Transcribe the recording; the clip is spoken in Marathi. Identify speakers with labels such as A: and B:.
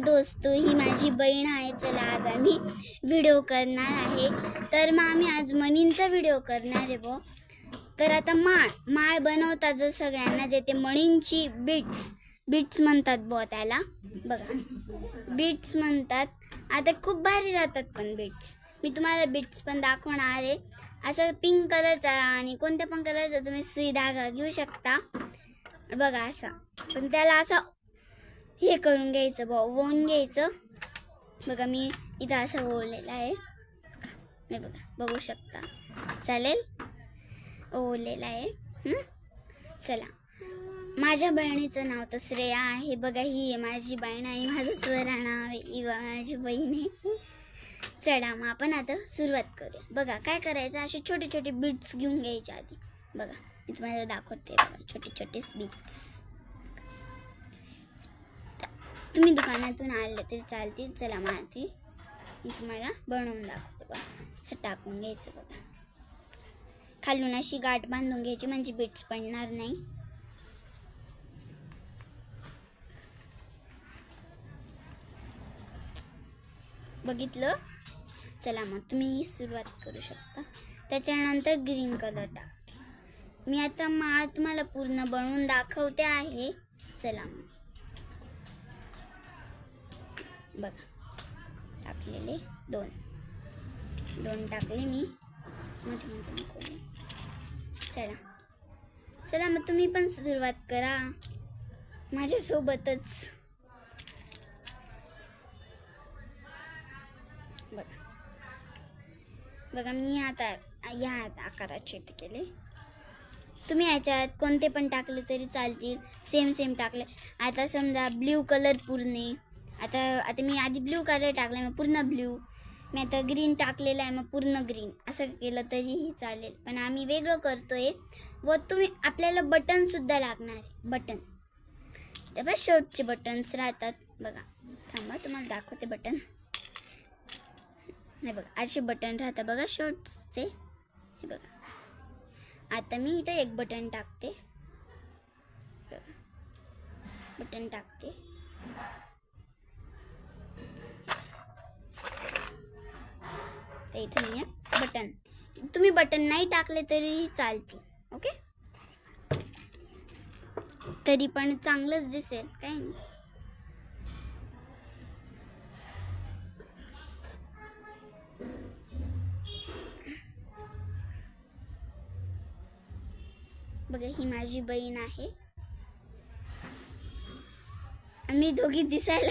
A: दोस्तों, ही माझी बहीण आहे. चला आज आम्ही व्हिडिओ करणार आहे. तर मग आम्ही आज मणींचा व्हिडिओ करणार आहे बो. तर आता माळ बनवतात जर सगळ्यांना जे मणींची बीट्स म्हणतात बो त्याला. बघा बीट्स म्हणतात. आता खूप भारी राहतात पण बीट्स. मी तुम्हाला बीट्स पण दाखवणार आहे. असा पिंक कलरचा आणि कोणत्या पण कलरचा तुम्ही सुई धागा घेऊ शकता. बघा असा, पण त्याला असं हे करून घ्यायचं बो, वळून घ्यायचं. बघा मी इथं असं ओळलेलं आहे. मी बघू शकता. चालेल, ओळलेलं आहे. चला, माझ्या बहिणीचं नाव तर श्रेया आहे. बघा ही आहे माझी बहीण आहे. माझं स्वरा नाव आहे. ही माझी बहीण आहे. चला मग आपण आता सुरुवात करूया. बघा काय करायचं, असे छोटे छोटे बीट्स घेऊन घ्यायचे आधी. बघा मी तुम्हाला दाखवते. बघा छोटे छोटे बीट्स. तुम्ही दुकानातून आणले तरी चालतील. चला मग आधी मी तुम्हाला बनवून दाखवते. बघा असं टाकून घ्यायचं. बघा खालून अशी गाठ बांधून घ्यायची म्हणजे बीट्स पडणार नाही. बघितलं. चला मग तुम्ही सुरुवात करू शकता. त्याच्यानंतर ग्रीन कलर टाकते मी. आता माळ तुम्हाला पूर्ण बनवून दाखवते आहे. चला मग बघा टाकलेले दोन टाकले मी. चला मग तुम्ही पण सुरुवात करा माझ्यासोबतच. बघा मी आता या आकाराचे केले. तुम्ही याच्यात कोणते पण टाकले तरी चालतील. सेम टाकले. आता समजा ब्ल्यू कलर पूर्ण. आता मी आधी ब्ल्यू कलर टाकला, मग पूर्ण ब्ल्यू. मी आता ग्रीन टाकलेला आहे, मग पूर्ण ग्रीन. असं केलं तरीही चालेल, पण आम्ही वेगळं करतोय. व तुम्ही आपल्याला बटन सुद्धा लागणार आहे. बटन तेव्हा शर्टचे बटन्स राहतात. बघा थांबा तुम्हाला दाखवते बटन. हे बघा असे बटन राहतात बघा शर्ट्सचे. हे बघा आता मी इथं एक बटन टाकते. बटन टाकते. तर इथं मी एक बटन. तुम्ही बटन नाही टाकले तरीही चालतील. ओके, तरी पण चांगलंच दिसेल, काही नाही. बघा ही माझी बहीण आहे. आम्ही दोघी दिसायला